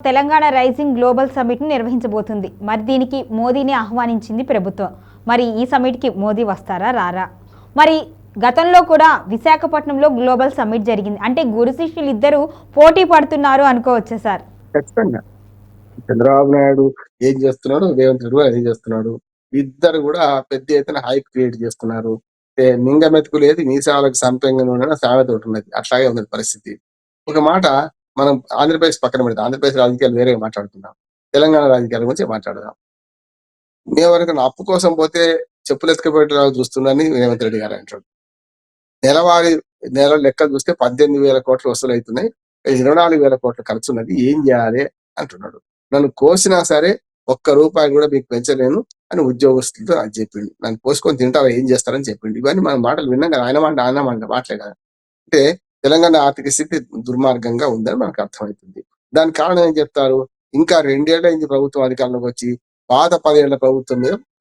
Telangana rising global సమ్మిట్ని నిర్వహించబోతుంది. మరి దీనికి మోదీని ఆహ్వానించింది ప్రభుత్వం. మరి ఈ సమ్మిట్కి మోదీ వస్తారా రారా? మరి గతంలో కూడా విశాఖపట్నంలో గ్లోబల్ సమ్మిట్ జరిగింది. అంటే గురు శిష్యులు ఇద్దరు పోటీ పడుతున్నారు అనుకోవచ్చా సార్? ఖచ్చితంగా చంద్రబాబు నాయుడు ఏం చేస్తున్నాడు, రేవంత్ రెడ్డి కూడా ఏం చేస్తున్నాడు. ఇద్దరు కూడా పెద్ద ఎత్తున హైప్ క్రియేట్ చేస్తున్నారు. మింగ మెతుకు లేదు మీసాలకు సంపెంగం ఉన్న సామెత ఒకటి ఉన్నది. అట్లాగే ఉంది పరిస్థితి. ఒక మాట మనం ఆంధ్రప్రదేశ్ పక్కన పెడతాం. ఆంధ్రప్రదేశ్ రాజకీయాలు వేరే మాట్లాడుతున్నాం. తెలంగాణ రాజకీయాల గురించి మాట్లాడదాం. మేము వరకు అప్పు కోసం పోతే చెప్పులు ఎత్తుకుపోయేలా చూస్తుందని రేవంత్ రెడ్డి గారు అంటాడు. నెల లెక్కలు చూస్తే 18,000 కోట్లు వసూలు అవుతున్నాయి, 24,000 కోట్ల ఖర్చు ఉన్నది, ఏం చేయాలి అంటున్నాడు. నన్ను కోసినా సరే ఒక్క రూపాయి కూడా మీకు పెంచలేను అని ఉద్యోగస్తులతో నాకు చెప్పిండు. నన్ను పోసుకొని తింటారా ఏం చేస్తారని చెప్పిండు. ఇవన్నీ మన మాటలు విన్నాం కదా, ఆయన మాటలే కదా. అంటే తెలంగాణ ఆర్థిక స్థితి దుర్మార్గంగా ఉందని మనకు అర్థమవుతుంది. దానికి కారణం ఏం చెప్తారు? ఇంకా 2 ఏళ్ల నుంచి ప్రభుత్వం అధికారంలోకి వచ్చి పాత 10 ఏళ్ల ప్రభుత్వం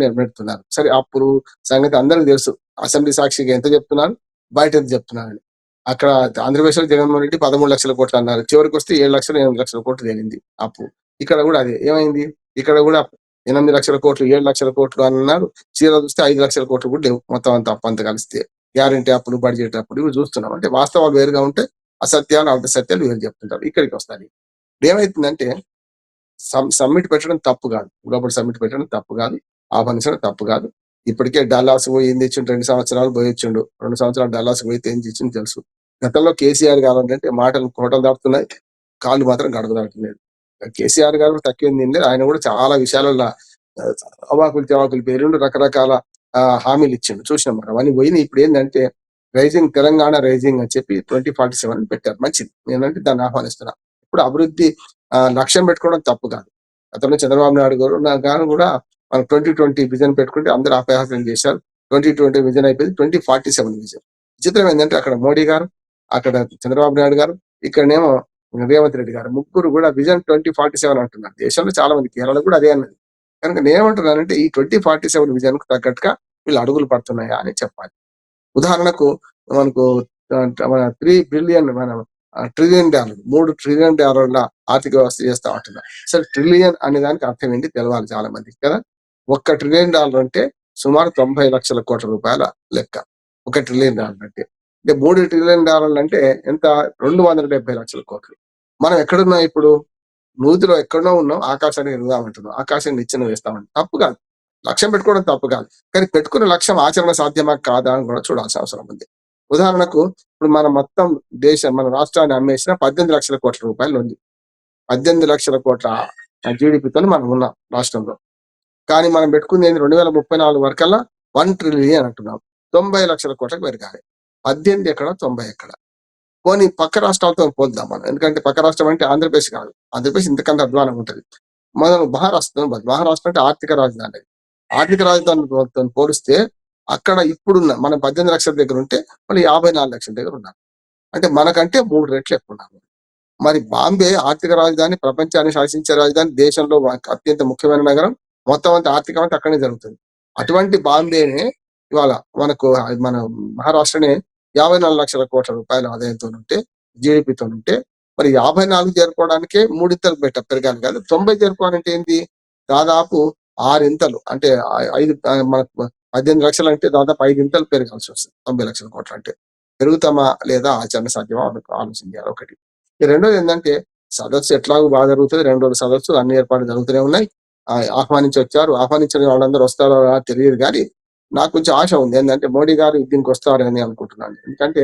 మీద పెడుతున్నారు. సరే అప్పుడు సంగతి అందరికీ తెలుసు. అసెంబ్లీ సాక్షిగా ఎంత చెప్తున్నారు, బయట ఎంత చెప్తున్నారని. అక్కడ ఆంధ్రప్రదేశ్లో జగన్మోహన్ రెడ్డి 13 లక్షల కోట్లు అన్నారు. చివరికి వస్తే 7 లక్షలు 8 లక్షల కోట్లు తేలింది అప్పు. ఇక్కడ కూడా అదే ఏమైంది. ఇక్కడ కూడా 8 లక్షల కోట్లు 7 లక్షల కోట్లు అన్నారు. చీర చూస్తే 5 లక్షల కోట్లు కూడా లేవు. మొత్తం అంతా అప్పు అంతా కలిస్తే గ్యారంటీ అప్పులు, బడ్జెట్ అప్పులు ఇవి చూస్తున్నాం. అంటే వాస్తవాలు వేరుగా ఉంటే అసత్యాలు అర్ధసత్యాలు వేరు చెప్తుంటారు. ఇక్కడికి వస్తాయి. ఏమైతుందంటే సమ్మిట్ పెట్టడం తప్పు కాదు, గ్లోబల్ సమ్మిట్ పెట్టడం తప్పు కాదు, ఆహ్వానించడం తప్పు కాదు. ఇప్పటికే డల్లాస్ పోయి ఏం తెచ్చిండు, 2 సంవత్సరాలు పోయొచ్చిండు. 2 సంవత్సరాలు డల్లాస్ పోయి ఏం తెచ్చిండు తెలుసు. గతంలో కేసీఆర్ గారు అంటే మాటలు కోటలు దాటుతున్నాయి, కాళ్ళు మాత్రం గడప దాటలేదు. కేసీఆర్ గారు తక్కువ లేదు. ఆయన కూడా చాలా విషయాలలో అవాకులు చవాకులు పేరుండు రకరకాల హామీలు ఇచ్చిండు, చూసినాం మనం. అవన్నీ పోయినాయి. ఇప్పుడు ఏంటంటే రైజింగ్ తెలంగాణ రైజింగ్ అని చెప్పి 2047 పెట్టారు. మంచిది, నేనంటే దాన్ని ఆహ్వానిస్తున్నా. ఇప్పుడు అభివృద్ధి లక్ష్యం పెట్టుకోవడం తప్పు కాదు. గతంలో చంద్రబాబు నాయుడు గారు కూడా మనం 2020 విజన్ పెట్టుకుంటే అందరూ అపహాస్యం చేశారు. 2020 విజన్ అయిపోయింది, 2047 విజన్. విచిత్రం ఏంటంటే అక్కడ మోడీ గారు, అక్కడ చంద్రబాబు నాయుడు గారు, ఇక్కడనేమో రేవంత్ రెడ్డి గారు, ముగ్గురు కూడా విజన్ 2047 అంటున్నారు. దేశంలో చాలా మంది, కేరళ కూడా అదే అన్నది. కనుక నేనేమంటున్నానంటే ఈ 2047 విజన్ కు తగ్గట్టుగా వీళ్ళు అడుగులు పడుతున్నాయా అని చెప్పాలి. ఉదాహరణకు మనకు మన $3 ట్రిలియన్ $3 ట్రిలియన్ ఆర్థిక వ్యవస్థ చేస్తా ఉంటున్నారు. అసలు ట్రిలియన్ అనే దానికి అర్థం ఏంటి తెలవాలి చాలా మందికి కదా. $1 ట్రిలియన్ అంటే సుమారు 90 లక్షల కోట్ల రూపాయల లెక్క. $1 ట్రిలియన్ అంటే 3 ట్రిలియన్ అంటే ఎంత? 270 లక్షల కోట్లు. మనం ఎక్కడున్నాం ఇప్పుడు? నూతిలో ఎక్కడో ఉన్నాం, ఆకాశాన్ని ఎదుగుదామంటున్నాం, ఆకాశాన్ని నిచ్చెన వేస్తామంటాం. తప్పు కాదు, లక్ష్యం పెట్టుకోవడం తప్పు కాదు. కానీ పెట్టుకున్న లక్ష్యం ఆచరణ సాధ్యమా కాదా అని కూడా చూడాల్సిన అవసరం ఉంది. ఉదాహరణకు ఇప్పుడు మన మొత్తం మన రాష్ట్రాన్ని అమ్మేసిన 18 లక్షల కోట్ల రూపాయలు ఉంది. 18 లక్షల కోట్ల జీడిపితో మనం ఉన్నాం రాష్ట్రంలో. కానీ మనం పెట్టుకుంది 2034 వరకల్లా 1 ట్రిలియన్ అంటున్నాం. 90 లక్షల కోట్లకు పెరగాలి. 18 ఎక్కడ, 90 ఎక్కడ? పోనీ పక్క రాష్ట్రాలతో పోల్దాం మనం. ఎందుకంటే పక్క రాష్ట్రం అంటే ఆంధ్రప్రదేశ్ కాదు, ఆంధ్రప్రదేశ్ ఇంతకంటే అధ్వానంగా ఉంటుంది. మనం మహారాష్ట్ర అంటే ఆర్థిక రాజధాని. ఆర్థిక రాజధానితో పోలిస్తే అక్కడ ఇప్పుడున్న మనం 18 లక్షల దగ్గర ఉంటే మళ్ళీ 54 లక్షల దగ్గర ఉన్నాం. అంటే మనకంటే 3 రెట్లు ఎక్కువ ఉన్నాము. మరి బాంబే ఆర్థిక రాజధాని, ప్రపంచాన్ని శాసించే రాజధాని, దేశంలో అత్యంత ముఖ్యమైన నగరం, మొత్తం అంతా ఆర్థికం అంతా అక్కడనే జరుగుతుంది. అటువంటి బాంబేనే ఇవాళ మన మహారాష్ట్రనే 54 లక్షల కోట్ల రూపాయల ఆదాయంతో ఉంటే, జీడిపితో ఉంటే, మరి 54 చేరుకోవడానికే 3 పెరగాలి కాదు. 90 చేరుకోవాలంటే ఏంటి? దాదాపు 6 ఇంతలు, అంటే 5 మనకు 18 లక్షలు అంటే దాదాపు 5 ఇంతలు పెరగాల్సి వస్తుంది. 90 లక్షల కోట్లు అంటే పెరుగుతామా లేదా, ఆచరణ సాధ్యమా ఆలోచించాలి. ఒకటి. రెండోది ఏంటంటే సదస్సు ఎట్లాగో బాగా జరుగుతుంది. 2 రోజుల సదస్సు, అన్ని ఏర్పాట్లు జరుగుతూనే ఉన్నాయి. ఆహ్వానించిన వాళ్ళందరూ వస్తారో తెలియదు, కానీ నాకు కొంచెం ఆశ ఉంది. ఏంటంటే మోడీ గారు దీనికి వస్తారని అనుకుంటున్నాను. ఎందుకంటే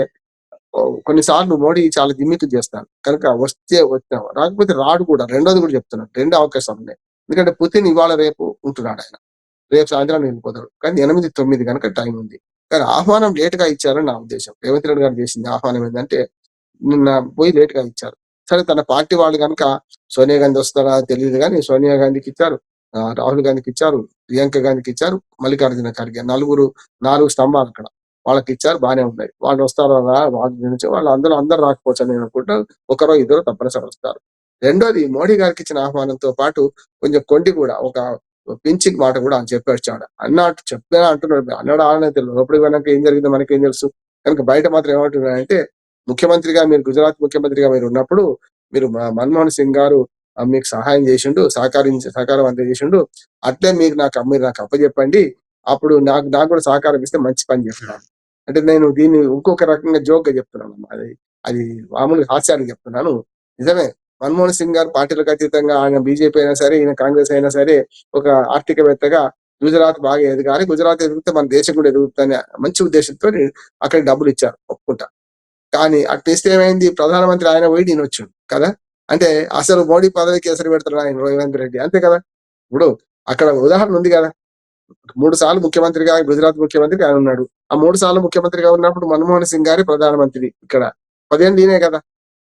కొన్నిసార్లు మోడీ చాలా దిమ్మితు చేస్తారు. కనుక వస్తే వచ్చాం, రాకపోతే రాడు కూడా. రెండోది కూడా చెప్తున్నాను, 2 అవకాశాలు ఉన్నాయి. ఎందుకంటే పుతిన్ ఇవాళ రేపు ఉంటున్నాడు, ఆయన రేపు సాయంత్రం వెళ్ళిపోతాడు. కానీ 8-9 కనుక టైం ఉంది. కానీ ఆహ్వానం లేట్ గా ఇచ్చారని నా ఉద్దేశం. రేవంత్ రెడ్డి గారు చేసింది ఆహ్వానం ఏంటంటే నిన్న పోయి లేట్ గా ఇచ్చారు. సరే తన పార్టీ వాళ్ళు కనుక సోనియా గాంధీ వస్తారా తెలియదు, కానీ సోనియా గాంధీకి ఇచ్చారు, రాహుల్ గాంధీకి ఇచ్చారు, ప్రియాంక గాంధీకి ఇచ్చారు, మల్లికార్జున ఖర్గే, 4 స్తంభాలు అక్కడ వాళ్ళకి ఇచ్చారు. బాగానే ఉన్నాయి. వాళ్ళు వస్తారా, వాళ్ళు అందరూ రాకపోవచ్చు అని నేను అనుకుంటా. 1-2 తప్పనిసరి వస్తారు. రెండోది, మోడీ గారికి ఇచ్చిన ఆహ్వానంతో పాటు కొంచెం కొండి కూడా, ఒక పింఛింగ్ మాట కూడా అని చెప్పాడు. చెప్పినా అంటున్నాడు, అన్నాడు ఆడనే తెలియదు. లోపలికి వెళ్ళాక ఏం జరిగిందో మనకేం తెలుసు. కనుక బయట మాత్రం ఏమంటున్నాడంటే, ముఖ్యమంత్రిగా మీరు, గుజరాత్ ముఖ్యమంత్రిగా మీరు ఉన్నప్పుడు మీరు మన్మోహన్ సింగ్ గారు మీకు సహాయం చేసిండు, సహకారం అందజేసిండు. అట్లే మీరు నాకు అప్పచెప్పండి. అప్పుడు నాకు కూడా సహకారం ఇస్తే మంచి పని చేస్తున్నాను. అంటే నేను దీన్ని ఇంకొక రకంగా జోక్‌గా చెప్తున్నానమ్మా. అది అది మామూలుగా హాస్యానికి చెప్తున్నాను. నిజమే. మన్మోహన్ సింగ్ గారు పార్టీలకు అతీతంగా ఆయన బీజేపీ అయినా సరే, ఈయన కాంగ్రెస్ అయినా సరే ఒక ఆర్థికవేత్తగా గుజరాత్ బాగా ఎదగాలి. గుజరాత్ ఎదిగితే మన దేశం కూడా ఎదుగుతుందనే మంచి ఉద్దేశంతోని అక్కడికి డబ్బులిచ్చారు. ఒప్పుకుంటా. కానీ అట్టిస్తే ఏమైంది? ప్రధానమంత్రి ఆయన పోయి ఈయనొచ్చిండు కదా! అంటే అసలు మోడీ పదవికి ఎసరు పెడతాడు ఆయన రేవంత్ రెడ్డి. అంతే కదా! ఇప్పుడు అక్కడ ఉదాహరణ ఉంది కదా! 3 సార్లు ముఖ్యమంత్రిగా గుజరాత్ ముఖ్యమంత్రిగా ఆయన ఉన్నాడు. ఆ 3 సార్లు ముఖ్యమంత్రిగా ఉన్నప్పుడు మన్మోహన్ సింగ్ గారే ప్రధానమంత్రి ఇక్కడ. 10 ఏళ్ళు ఈయనే కదా!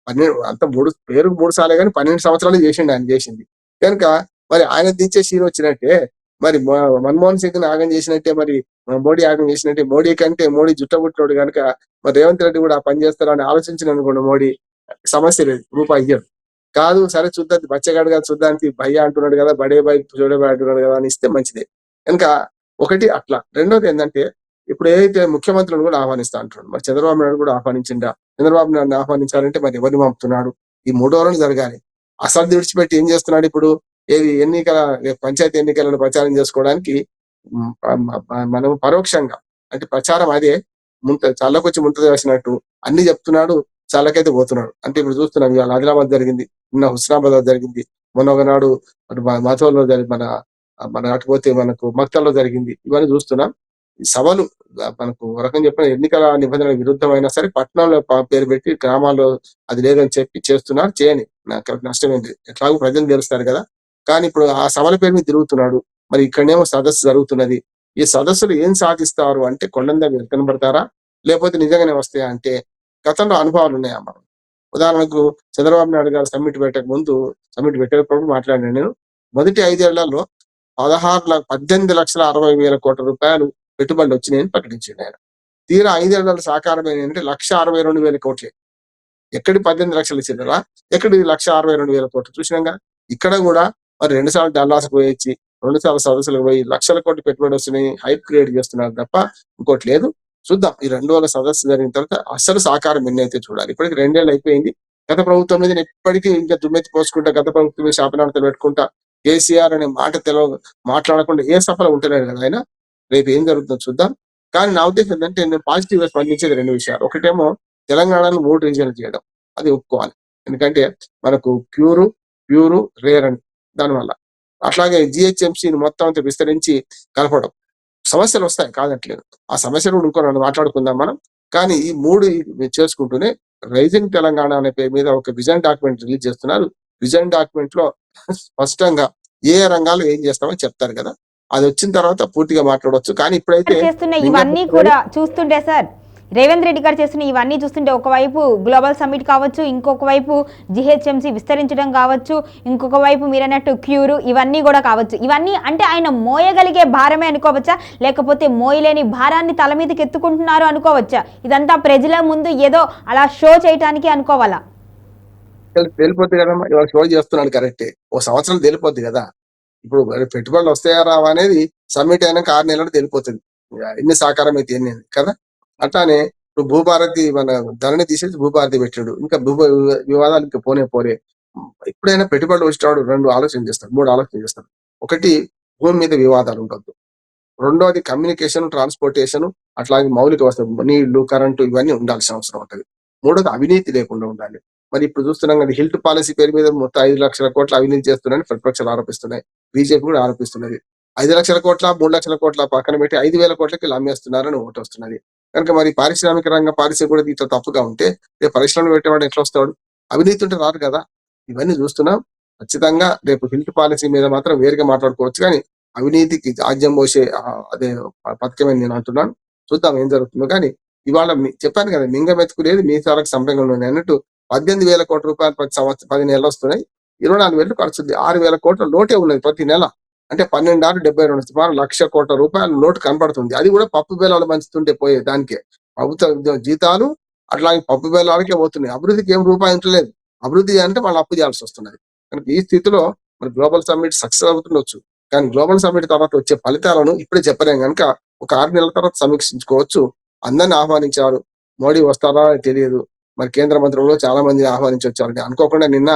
12 అంత 3 పేరుకు 3 సార్లే గాని 12 సంవత్సరాలు చేసిండు ఆయన చేసింది. కనుక మరి ఆయన దించేసి ఈయనొచ్చినట్టే మరి మన్మోహన్ సింగ్‌ని ఆగం చేసినట్టే మరి మోడీ ఆగం చేసినట్టే మోడీ కంటే మోడీ జుట్టబుట్టినోడు గనుక మరి రేవంత్ రెడ్డి కూడా ఆ పని చేస్తారని ఆలోచించిననుకోండి మోడీ సమస్య లేదు. రూపాయి ఇయ్యరు. కాదు సరే చూద్దాం బచ్చగాడు కదా చూడ్డానికి భయ్యా అంటున్నాడు కదా! బడే భాయ్ చోడే భాయ్ అంటున్నాడు కదా! అని ఇస్తే మంచిదే. కనుక ఒకటి అట్లా. రెండోది ఏందంటే ఇప్పుడు ఏదైతే ముఖ్యమంత్రులను కూడా ఆహ్వానిస్తా అంటున్నాడు. మరి చంద్రబాబు నాయుడు కూడా ఆహ్వానించిండా? చంద్రబాబు నాయుడుని ఆహ్వానించాలంటే మరి ఎవరిని పంపుతున్నాడు? ఈ 3 రోజులు జరగాలి. అసలు విడిచిపెట్టి ఏం చేస్తున్నాడు ఇప్పుడు? ఏది పంచాయతీ ఎన్నికలను ప్రచారం చేసుకోవడానికి మనం పరోక్షంగా అంటే ప్రచారం అదే చల్లకొచ్చి ముంత వేసినట్టు అన్ని చెప్తున్నాడు. చల్లకైతే పోతున్నాడు. అంటే ఇప్పుడు చూస్తున్నాం ఇవాళ ఆదిలాబాద్ జరిగింది. నిన్న హుస్నాబాద్ జరిగింది. మొన్న ఒకనాడు అటు మధురలో మన మన అటు పోతే మనకు మక్తల్లో జరిగింది. ఇవన్నీ చూస్తున్నాం. ఈ సభలు మనకు ఒక రకంగా చెప్పిన ఎన్నికల నిబంధనల విరుద్ధమైనా సరే పట్టణంలో పేరు పెట్టి గ్రామాల్లో అది లేదని చెప్పి చేస్తున్నారు. చేయని నాకు నష్టం ఏంటి? ఎట్లాగో ప్రజలు తెలుస్తారు కదా! కానీ ఇప్పుడు ఆ సభల పేరు మీద తిరుగుతున్నాడు. మరి ఇక్కడనేమో సదస్సు జరుగుతున్నది. ఈ సదస్సులు ఏం సాధిస్తారు అంటే కొండంద కనబడతారా? లేకపోతే నిజంగానే వస్తాయా అంటే గతంలో అనుభవాలు ఉన్నాయా మనం? ఉదాహరణకు చంద్రబాబు నాయుడు గారు సమ్మిట్ పెట్టేటప్పుడు మాట్లాడాను నేను. మొదటి 5 ఏళ్లలో 18,60,000 పెట్టుబడులు వచ్చినాయని ప్రకటించిండు ఆయన. తీరా 5 ఏళ్లలో సాకారమైనయి అంటే 1,62,000 ఎక్కడి 18 లక్షల చిల్లర, ఎక్కడి 1,62,000 చూసినాంగా. ఇక్కడ కూడా మరి 2 సార్లు డల్లాస్‌కు పోయొచ్చి, 2 సార్లు సదస్సులకు పోయి లక్షల కోట్లు పెట్టుబడి వస్తున్నాయి. హైప్ క్రియేట్ చేస్తున్నారు తప్ప ఇంకోటి లేదు. చూద్దాం. ఈ 2 రోజుల సదస్సు జరిగిన తర్వాత అసలు సాకారం ఎన్నైతే చూడాలి. ఇప్పటికి 2 ఏళ్ళు అయిపోయింది. గత ప్రభుత్వం మీద ఎప్పటికీ ఇంకా దుమ్మెత్తి పోసుకుంటా, గత ప్రభుత్వం మీద శాపనార్థాలు పెట్టుకుంటా, కేసీఆర్ అనే మాట మాట్లాడకుండా ఏ సఫలం ఉంటలేడు కదా ఆయన. రేపు ఏం జరుగుతుందో చూద్దాం. కానీ నా ఉద్దేశం ఏంటంటే నేను పాజిటివ్‌గా స్పందించేది 2 విషయాలు. ఒకటేమో తెలంగాణను 3 రీజియన్‌లు చేయడం. అది ఒప్పుకోవాలి. ఎందుకంటే మనకు ప్యూరు, రేర్ అని దానివల్ల. అట్లాగే జీహెచ్ఎంసీని మొత్తం అంతా విస్తరించి కలపడం. సమస్యలు వస్తాయి కాదట్లేదు. ఆ సమస్యలు కూడా ఇంకో 2 మాట్లాడుకుందాం మనం. కానీ ఈ 3 చేసుకుంటూనే రైజింగ్ తెలంగాణ అనే పేరు మీద ఒక విజన్ డాక్యుమెంట్ రిలీజ్ చేస్తున్నారు. విజన్ డాక్యుమెంట్‌లో స్పష్టంగా ఏ రంగాల్లో ఏం చేస్తామని చెప్తారు కదా! అది వచ్చిన తర్వాత పూర్తిగా మాట్లాడొచ్చు. కానీ ఇప్పుడైతే చేస్తున్న ఇవన్నీ కూడా చూస్తుంటే సార్ రేవంత్ రెడ్డి గారు చేస్తున్న ఇవన్నీ చూస్తుంటే ఒకవైపు గ్లోబల్ సమ్మిట్ కావచ్చు, ఇంకొక వైపు జిహెచ్ఎంసీ విస్తరించడం కావచ్చు, ఇంకొక వైపు మీరన్నట్టు క్యూరు ఇవన్నీ కూడా కావచ్చు. ఇవన్నీ అంటే ఆయన మోయగలిగే భారమే అనుకోవచ్చా, లేకపోతే మోయలేని భారాన్ని తల మీదకి ఎత్తుకుంటున్నారు అనుకోవచ్చా? ఇదంతా ప్రజల ముందు ఏదో అలా షో చేయటానికి అనుకోవాలా? తేలిపోద్ది కదమ్మా. ఇవాళ షో చేస్తున్నాడు కరెక్టే. ఓ సంవత్సరం తేలిపోద్ది కదా! ఇప్పుడు పెట్టుబడులు వస్తాయా రావా అనేది సమ్మిట్ అయినాక 6 నెలలకు తెలిపోతుంది. ఎన్ని సాకారం అయితే ఎన్ని కదా! అట్లానే ఇప్పుడు భూభారతి మన ధరణి తీసేసి భూభారతి పెట్టాడు. ఇంకా వివాదాలు ఇంకా పోలే. ఎప్పుడైనా పెట్టుబడులు వచ్చేవాడు 2 ఆలోచన చేస్తాడు, 3 ఆలోచన చేస్తాడు. ఒకటి భూమి మీద వివాదాలు ఉండొద్దు. రెండోది కమ్యూనికేషన్, ట్రాన్స్‌పోర్టేషన్ అట్లాగే మౌలిక వసతులు నీళ్లు, కరెంటు ఇవన్నీ ఉండాల్సిన అవసరం ఉంటది. మూడోది అవినీతి లేకుండా ఉండాలి. మరి ఇప్పుడు చూస్తున్నాం కదా హిల్ట్ పాలసీ పేరు మీద మొత్తం 5,00,000 అవినీతి చేస్తున్నారని ప్రతిపక్షాలు ఆరోపిస్తున్నాయి. బీజేపీ కూడా ఆరోపిస్తున్నది. 5,00,000 3,00,000 పక్కన పెట్టి 5,000 వీళ్ళు అమ్మేస్తున్నారని ఒకటి వస్తున్నది. కనుక మరి పారిశ్రామిక రంగ పాలసీ కూడా ఇట్లా తప్పుగా ఉంటే రేపు పరిశ్రమలు పెట్టేవాడు ఎట్లా వస్తాడు? అవినీతి ఉంటే రాదు కదా! ఇవన్నీ చూస్తున్నాం. ఖచ్చితంగా రేపు హిల్ట్ పాలసీ మీద మాత్రం వేరుగా మాట్లాడుకోవచ్చు. కానీ అవినీతికి ఆజ్యం పోసే అదే పథకమే నేను అంటున్నాను. చూద్దాం ఏం జరుగుతుందో. కానీ ఇవాళ చెప్పాను కదా మింగమెతుకు లేదు మీసాలకు సంపెంగ ఉన్నాయి అన్నట్టు 18,000 ప్రతి సంవత్సరం 10 నెలలు వస్తున్నాయి. 24,000 ఖర్చు ఉంది. 6,000 లోటే ఉన్నది ప్రతి నెల. అంటే 12 ఆరు 72 సుమారు ₹1,00,00,000 లోటు కనపడుతుంది. అది కూడా పప్పు బెల్లాలు పంచుతుంటే పోయే దానికే. ప్రభుత్వ జీతాలు అట్లాగే పప్పు బెల్లాలకే పోతున్నాయి. అభివృద్ధికి ఏం రూపాయి ఉంటలేదు. అభివృద్ధి అంటే వాళ్ళు అప్పు చేయాల్సి వస్తున్నది. కనుక ఈ స్థితిలో మరి గ్లోబల్ సమ్మిట్ సక్సెస్ అవుతుండొచ్చు. కానీ గ్లోబల్ సమ్మిట్ తర్వాత వచ్చే ఫలితాలను ఇప్పుడే చెప్పలేం కనుక ఒక 6 నెలల తర్వాత సమీక్షించుకోవచ్చు. అందరిని ఆహ్వానించారు. మోడీ వస్తారా తెలియదు. మరి కేంద్ర మంత్రులు చాలా మందిని ఆహ్వానించి వచ్చారు. అనుకోకుండా నిన్న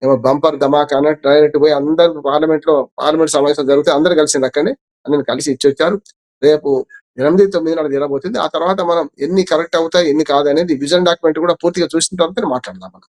ఏమో బంపర్ ధమాకా అన్నట్టు డైరెక్ట్ పోయి అందరు పార్లమెంట్ సమావేశం జరిగితే అందరు కలిసింది అక్కడనే అందరిని కలిసి ఇచ్చి వచ్చారు. రేపు 8, 9 నాడు జరగబోతుంది. ఆ తర్వాత మనం ఎన్ని కరెక్ట్ అవుతాయి ఎన్ని కాదు అనేది విజన్ డాక్యుమెంట్ కూడా పూర్తిగా చూసిన తర్వాత మాట్లాడదాం మనం.